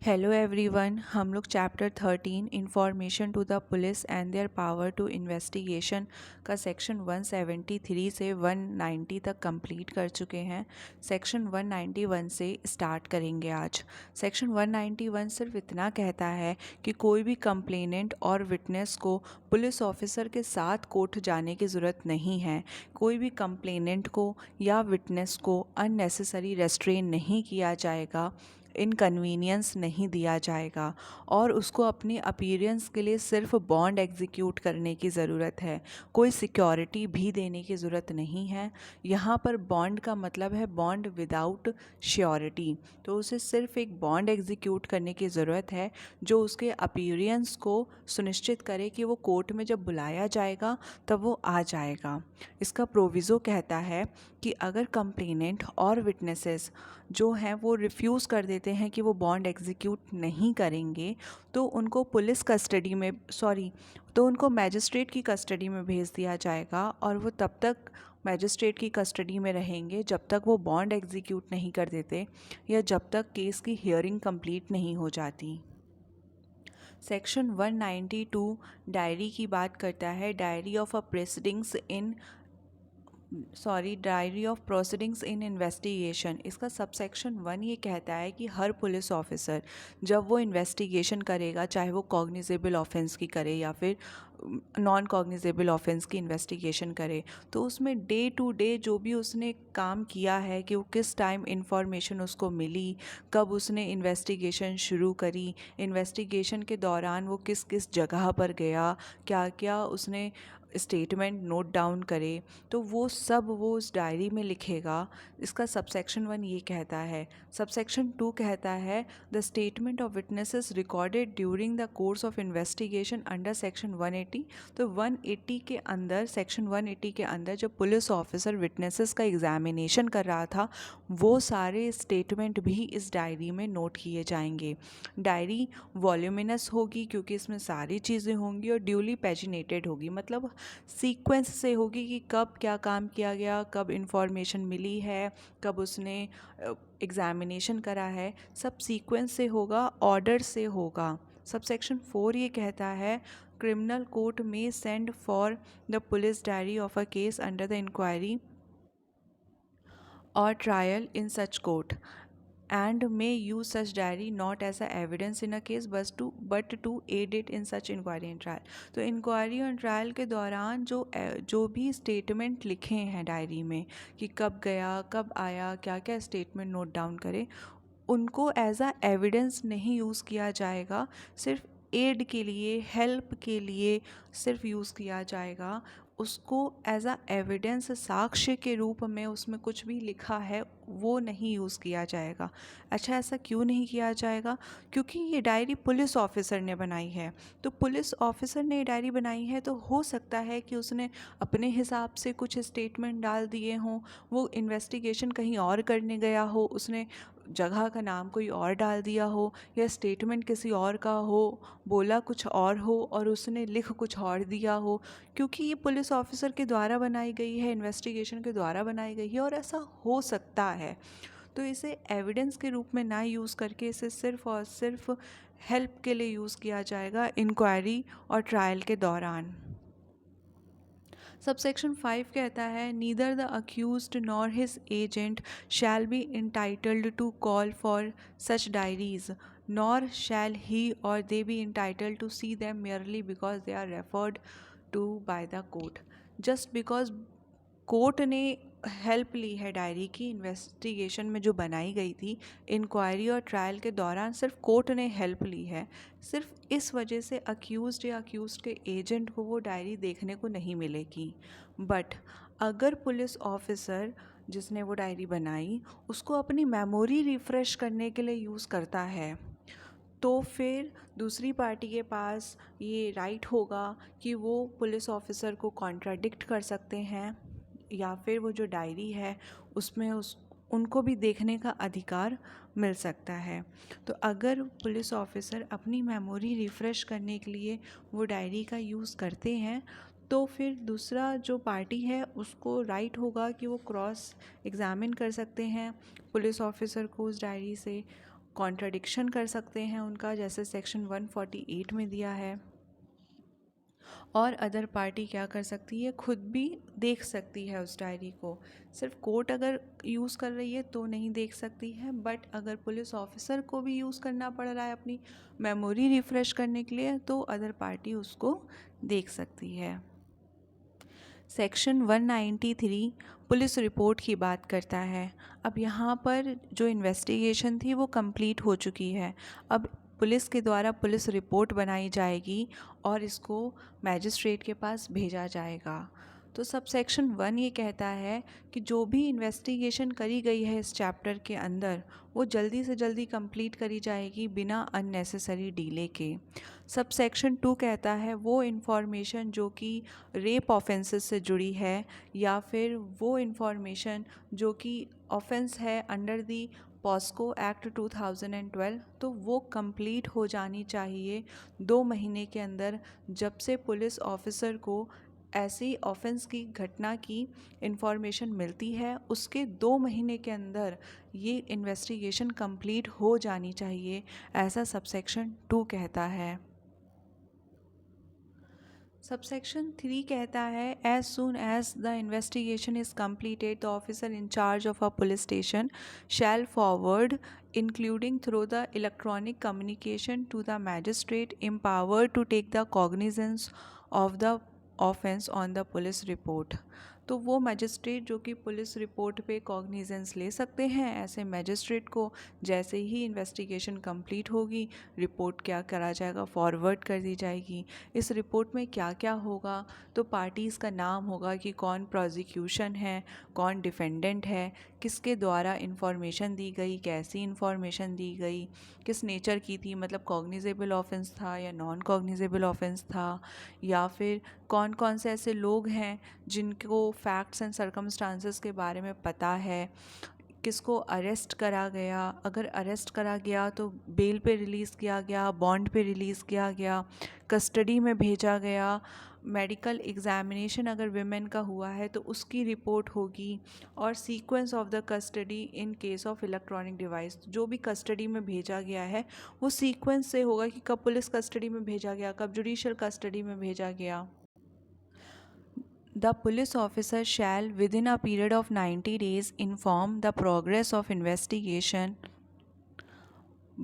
Hello everyone, हम लोग chapter 13 information to the police and their power to investigation का section 173 से 190 तक कंप्लीट कर चुके हैं। सेक्शन 191 से स्टार्ट करेंगे आज। सेक्शन 191 सिर्फ इतना कहता है कि कोई भी कंप्लेनेंट और विटनेस को पुलिस ऑफिसर के साथ कोर्ट जाने की ज़रूरत नहीं है। कोई भी कंप्लेनेंट को या विटनेस को अननेसेसरी रेस्ट्रेन नहीं किया जाएगा, इनकन्वीनियंस नहीं दिया जाएगा और उसको अपनी अपीयरेंस के लिए सिर्फ बॉन्ड एग्जीक्यूट करने की ज़रूरत है। कोई सिक्योरिटी भी देने की ज़रूरत नहीं है। यहाँ पर बॉन्ड का मतलब है बॉन्ड विदाउट श्योरिटी। तो उसे सिर्फ एक बॉन्ड एग्जीक्यूट करने की ज़रूरत है जो उसके अपीयरेंस को सुनिश्चित करे कि वो कोर्ट में जब बुलाया जाएगा तब वो आ जाएगा। इसका प्रोविज़ो कहता है कि अगर कंप्लेनेंट और विटनेसेस जो हैं वो रिफ्यूज़ कर देते हैं कि वो बॉन्ड एग्जीक्यूट नहीं करेंगे तो उनको पुलिस कस्टडी में तो उनको मैजिस्ट्रेट की कस्टडी में भेज दिया जाएगा और वो तब तक मैजिस्ट्रेट की कस्टडी में रहेंगे जब तक वो बॉन्ड एग्जीक्यूट नहीं कर देते या जब तक केस की हियरिंग कंप्लीट नहीं हो जाती। सेक्शन 192 डायरी की बात करता है। Diary of proceedings in investigation. इसका सबसेक्शन 1 ये कहता है कि हर पुलिस ऑफिसर जब वो इन्वेस्टिगेशन करेगा, चाहे वो कॉग्निजेबल ऑफेंस की करे या फिर नॉन कॉग्निजेबल ऑफेंस की इन्वेस्टिगेशन करे, तो उसमें डे टू डे जो भी उसने काम किया है कि वो किस टाइम इंफॉर्मेशन उसको मिली, कब उसने इन्वेस्टिगेशन शुरू करी, इन्वेस्टिगेशन के दौरान वो किस किस जगह पर गया, क्या क्या उसने स्टेटमेंट नोट डाउन करे, तो वो सब वो उस डायरी में लिखेगा। इसका सबसेक्शन 1 ये कहता है। सबसेक्शन 2 कहता है the statement of witnesses recorded during the course of investigation under section 180। तो 180 के अंदर, सेक्शन 180 के अंदर जब पुलिस ऑफिसर विटनेसेस का एग्जामिनेशन कर रहा था वो सारे स्टेटमेंट भी इस डायरी में नोट किए जाएंगे। डायरी वॉल्यूमिनस होगी क्योंकि इसमें सारी चीज़ें होंगी और ड्यूली पैजिनेटेड होगी, मतलब सीक्वेंस से होगी कि कब क्या काम किया गया, कब इन्फॉर्मेशन मिली है, कब उसने एग्जामिनेशन करा है, सब सीक्वेंस से होगा, ऑर्डर से होगा। सबसेक्शन 4 ये कहता है क्रिमिनल कोर्ट में send for the police diary of a case under the inquiry or trial in such court and may use such diary not as a evidence in a case but to aid it in such inquiry and trial। तो inquiry और trial के दौरान जो भी statement लिखे हैं diary में कि कब गया, कब आया, क्या क्या स्टेटमेंट नोट डाउन करे, उनको एज अ एविडेंस नहीं यूज़ किया जाएगा, सिर्फ एड के लिए, हेल्प के लिए सिर्फ यूज़ किया जाएगा। उसको एज अ एविडेंस, साक्ष्य के रूप में उसमें कुछ भी लिखा है वो नहीं यूज़ किया जाएगा। अच्छा, ऐसा क्यों नहीं किया जाएगा? क्योंकि ये डायरी पुलिस ऑफिसर ने बनाई है। तो पुलिस ऑफिसर ने ये डायरी बनाई है तो हो सकता है कि उसने अपने हिसाब से कुछ स्टेटमेंट डाल दिए हों, वो इन्वेस्टिगेशन कहीं और करने गया हो, उसने जगह का नाम कोई और डाल दिया हो या स्टेटमेंट किसी और का हो, बोला कुछ और हो और उसने लिख कुछ और दिया हो। क्योंकि ये पुलिस ऑफिसर के द्वारा बनाई गई है, इन्वेस्टिगेशन के द्वारा बनाई गई है और ऐसा हो सकता है, तो इसे एविडेंस के रूप में ना यूज़ करके इसे सिर्फ और सिर्फ हेल्प के लिए यूज़ किया जाएगा इंक्वायरी और ट्रायल के दौरान। सबसेक्शन 5 कहता है neither the accused nor his agent shall be entitled to call for such diaries nor shall he or they be entitled to see them merely because they are referred to by the court। Just because court ने help ली है diary की investigation में जो बनाई गई थी, inquiry और ट्रायल के दौरान सिर्फ कोर्ट ने हेल्प ली है, सिर्फ इस वजह से अक्यूज्ड या अक्यूज्ड के एजेंट को वो डायरी देखने को नहीं मिलेगी। बट अगर पुलिस ऑफिसर जिसने वो डायरी बनाई उसको अपनी मेमोरी रिफ़्रेश करने के लिए यूज़ करता है तो फिर दूसरी पार्टी के पास ये राइट होगा कि वो पुलिस ऑफिसर को कॉन्ट्राडिक्ट कर सकते हैं या फिर वो जो डायरी है उसमें उनको भी देखने का अधिकार मिल सकता है। तो अगर पुलिस ऑफिसर अपनी मेमोरी रिफ़्रेश करने के लिए वो डायरी का यूज़ करते हैं तो फिर दूसरा जो पार्टी है उसको राइट होगा कि वो क्रॉस एग्ज़ामिन कर सकते हैं पुलिस ऑफिसर को उस डायरी से, कॉन्ट्रडिक्शन कर सकते हैं उनका, जैसे सेक्शन 148 में दिया है। और अदर पार्टी क्या कर सकती है, खुद भी देख सकती है उस डायरी को। सिर्फ कोर्ट अगर यूज़ कर रही है तो नहीं देख सकती है, बट अगर पुलिस ऑफिसर को भी यूज़ करना पड़ रहा है अपनी मेमोरी रिफ़्रेश करने के लिए, तो अदर पार्टी उसको देख सकती है। सेक्शन 193 पुलिस रिपोर्ट की बात करता है। अब यहाँ पर जो इन्वेस्टिगेशन थी वो कंप्लीट हो चुकी है। अब पुलिस के द्वारा पुलिस रिपोर्ट बनाई जाएगी और इसको मैजिस्ट्रेट के पास भेजा जाएगा। तो सब सेक्शन 1 ये कहता है कि जो भी इन्वेस्टिगेशन करी गई है इस चैप्टर के अंदर, वो जल्दी से जल्दी कंप्लीट करी जाएगी बिना अननेसेसरी डिले के। सब सेक्शन 2 कहता है वो इन्फॉर्मेशन जो कि रेप ऑफेंसेस से जुड़ी है, या फिर वो इन्फॉर्मेशन जो कि ऑफेंस है अंडर दी पॉस्को एक्ट 2012, तो वो कंप्लीट हो जानी चाहिए 2 महीने के अंदर। जब से पुलिस ऑफिसर को ऐसी ऑफेंस की घटना की इन्फॉर्मेशन मिलती है, उसके 2 महीने के अंदर ये इन्वेस्टिगेशन कंप्लीट हो जानी चाहिए, ऐसा सबसेक्शन 2 कहता है। सबसेक्शन 3 कहता है as soon as the investigation is completed, the officer in charge of a police station shall forward, including through the electronic communication, to the magistrate empowered to take the cognizance of the offence on the police report। तो वो magistrate जो कि police report पे cognizance ले सकते हैं, ऐसे magistrate को जैसे ही इन्वेस्टिगेशन कंप्लीट होगी, रिपोर्ट क्या करा जाएगा, फॉरवर्ड कर दी जाएगी। इस रिपोर्ट में क्या क्या होगा, तो पार्टीज़ का नाम होगा कि कौन प्रोसिक्यूशन है, कौन डिफेंडेंट है, किसके द्वारा इन्फॉर्मेशन दी गई, कैसी इन्फॉर्मेशन दी गई, किस नेचर की थी, मतलब कॉग्निजेबल ऑफेंस था या नॉन कॉग्निजेबल ऑफेंस था, या फिर कौन कौन से ऐसे लोग हैं जिनको फैक्ट्स एंड सर्कमस्टांसेस के बारे में पता है, किसको अरेस्ट करा गया, अगर अरेस्ट करा गया तो बेल पे रिलीज़ किया गया, बॉन्ड पे रिलीज़ किया गया, कस्टडी में भेजा गया, मेडिकल एग्जामिनेशन अगर विमेन का हुआ है तो उसकी रिपोर्ट होगी, और sequence of the custody in case of electronic device, जो भी कस्टडी में भेजा गया है वो सीक्वेंस से होगा कि कब पुलिस कस्टडी में भेजा गया, कब जुडिशियल कस्टडी में भेजा गया। The police officer shall, within a period of 90 days, inform the progress of investigation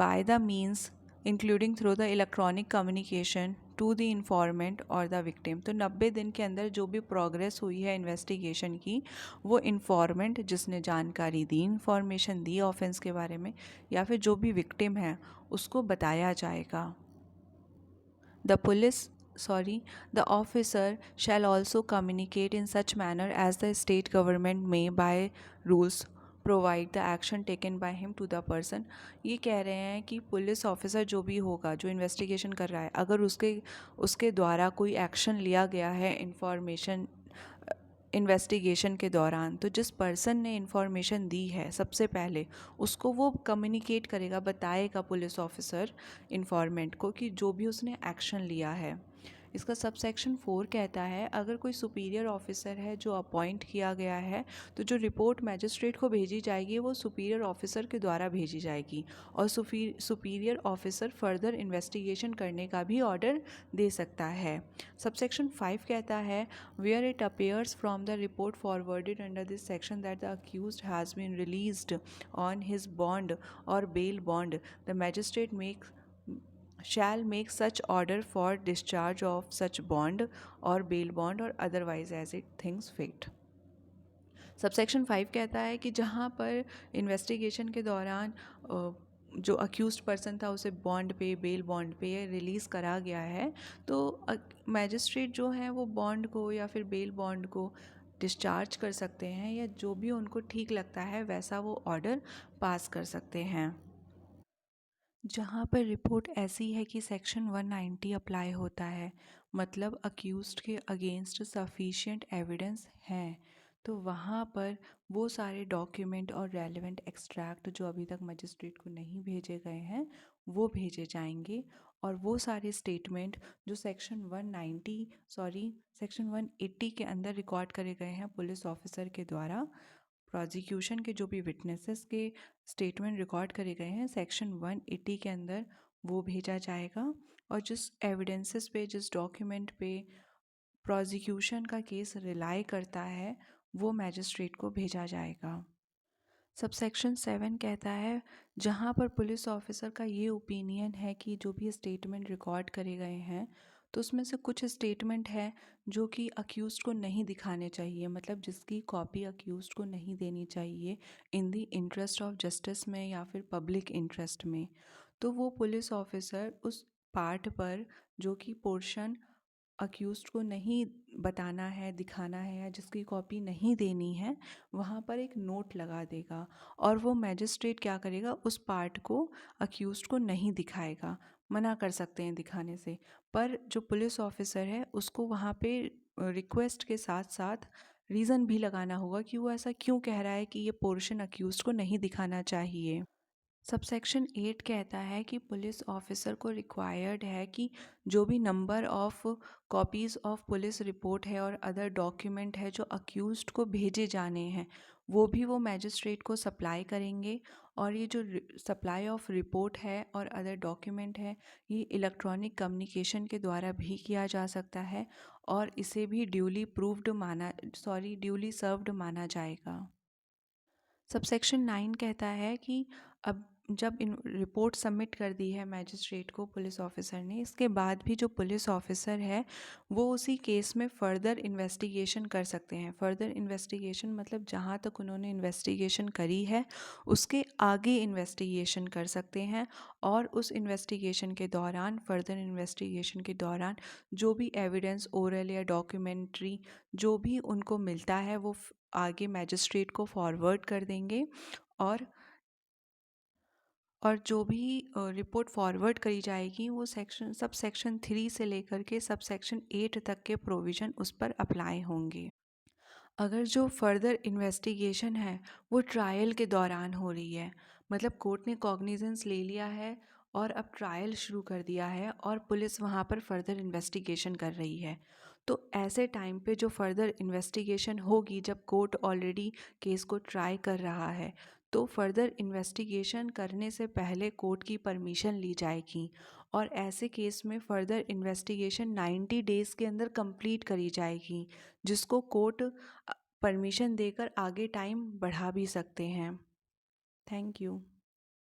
by the means including through the electronic communication to the informant or the victim। तो 90 दिन के अंदर जो भी प्रोग्रेस हुई है इन्वेस्टिगेशन की, वो इन्फॉर्मेंट जिसने जानकारी दी, इन्फॉर्मेशन दी ऑफेंस के बारे में, या फिर जो भी विक्टिम है उसको बताया जाएगा। The officer shall also communicate in such manner as the state government may by rules provide the action taken by him to the person। ये कह रहे हैं कि पुलिस ऑफिसर जो भी होगा, जो इन्वेस्टिगेशन कर रहा है, अगर उसके द्वारा कोई एक्शन लिया गया है इन्वेस्टिगेशन के दौरान, तो जिस पर्सन ने इन्फॉर्मेशन दी है सबसे पहले उसको वो कम्युनिकेट करेगा, बताएगा पुलिस ऑफिसर इन्फॉर्मेंट को कि जो भी उसने एक्शन लिया है। इसका सबसेक्शन 4 कहता है अगर कोई सुपीरियर ऑफिसर है जो अपॉइंट किया गया है, तो जो रिपोर्ट मैजिस्ट्रेट को भेजी जाएगी वो सुपीरियर ऑफिसर के द्वारा भेजी जाएगी, और सुपीरियर ऑफिसर फर्दर इन्वेस्टिगेशन करने का भी ऑर्डर दे सकता है। सबसेक्शन 5 कहता है where it appears from the report forwarded under this section that the accused has been released on his bond or bail bond, the magistrate shall make such order for discharge of such bond or bail bond or otherwise as it thinks fit। Subsection 5 कहता है कि जहाँ पर investigation के दौरान जो accused person था उसे बॉन्ड पे, बेल बॉन्ड पे रिलीज़ करा गया है, तो मैजिस्ट्रेट जो है वो बॉन्ड को या फिर बेल बॉन्ड को डिस्चार्ज कर सकते हैं, या जो भी उनको ठीक लगता है वैसा वो ऑर्डर पास कर सकते हैं। जहाँ पर रिपोर्ट ऐसी है कि सेक्शन 190 अप्लाई होता है, मतलब अक्यूज्ड के अगेंस्ट सफिशिएंट एविडेंस हैं, तो वहाँ पर वो सारे डॉक्यूमेंट और रेलेवेंट एक्सट्रैक्ट जो अभी तक मजिस्ट्रेट को नहीं भेजे गए हैं वो भेजे जाएंगे, और वो सारे स्टेटमेंट जो सेक्शन 180 के अंदर रिकॉर्ड करे गए हैं पुलिस ऑफिसर के द्वारा, प्रोसिक्यूशन के जो भी विटनेसेस के स्टेटमेंट रिकॉर्ड करे गए हैं सेक्शन 180 के अंदर वो भेजा जाएगा, और जिस एविडेंसेस पे, जिस डॉक्यूमेंट पे प्रोसिक्यूशन का केस रिलाई करता है वो मैजिस्ट्रेट को भेजा जाएगा। सबसेक्शन 7 कहता है जहाँ पर पुलिस ऑफिसर का ये ओपिनियन है कि जो भी स्टेटमेंट रिकॉर्ड करे गए हैं तो उसमें से कुछ स्टेटमेंट है जो कि अक्यूज़्ड को नहीं दिखाने चाहिए, मतलब जिसकी कॉपी अक्यूज़्ड को नहीं देनी चाहिए in the interest of justice में या फिर पब्लिक इंटरेस्ट में, तो वो पुलिस ऑफिसर उस पार्ट पर जो कि पोर्शन अक्यूज़्ड को नहीं बताना है, दिखाना है या जिसकी कॉपी नहीं देनी है, वहाँ पर एक नोट लगा देगा और वो मैजिस्ट्रेट क्या करेगा, उस पार्ट को अक्यूज़्ड को नहीं दिखाएगा, मना कर सकते हैं दिखाने से। पर जो पुलिस ऑफिसर है उसको वहाँ पे रिक्वेस्ट के साथ साथ रीज़न भी लगाना होगा कि वो ऐसा क्यों कह रहा है कि ये पोर्शन अक्यूज़्ड को नहीं दिखाना चाहिए। सबसेक्शन 8 कहता है कि पुलिस ऑफिसर को रिक्वायर्ड है कि जो भी number of copies of police report है और अदर डॉक्यूमेंट है जो अक्यूज़्ड को भेजे जाने हैं वो भी वो मैजिस्ट्रेट को सप्लाई करेंगे, और ये जो सप्लाई ऑफ रिपोर्ट है और अदर डॉक्यूमेंट है ये इलेक्ट्रॉनिक कम्युनिकेशन के द्वारा भी किया जा सकता है और इसे भी ड्यूली सर्व्ड माना जाएगा। सबसेक्शन 9 कहता है कि अब जब इन रिपोर्ट सबमिट कर दी है मैजिस्ट्रेट को पुलिस ऑफिसर ने, इसके बाद भी जो पुलिस ऑफिसर है वो उसी केस में फ़र्दर इन्वेस्टिगेशन कर सकते हैं। फ़र्दर इन्वेस्टिगेशन मतलब जहाँ तक उन्होंने इन्वेस्टिगेशन करी है उसके आगे इन्वेस्टिगेशन कर सकते हैं, और उस इन्वेस्टिगेशन के दौरान, फ़र्दर इन्वेस्टिगेशन के दौरान जो भी एविडेंस ओरल या डॉक्यूमेंट्री जो भी उनको मिलता है वो आगे मैजिस्ट्रेट को फॉरवर्ड कर देंगे, और जो भी रिपोर्ट फॉरवर्ड करी जाएगी वो सब सेक्शन 3 से लेकर के सब सेक्शन 8 तक के प्रोविज़न उस पर अप्लाई होंगे। अगर जो फर्दर इन्वेस्टिगेशन है वो ट्रायल के दौरान हो रही है, मतलब कोर्ट ने कॉग्निजेंस ले लिया है और अब ट्रायल शुरू कर दिया है और पुलिस वहाँ पर फर्दर इन्वेस्टिगेशन कर रही है, तो ऐसे टाइम पे जो फर्दर इन्वेस्टिगेशन होगी, जब कोर्ट ऑलरेडी केस को ट्राई कर रहा है, तो फर्दर इन्वेस्टिगेशन करने से पहले कोर्ट की परमिशन ली जाएगी, और ऐसे केस में फर्दर इन्वेस्टिगेशन 90 डेज़ के अंदर कंप्लीट करी जाएगी, जिसको कोर्ट परमिशन देकर आगे टाइम बढ़ा भी सकते हैं। Thank you.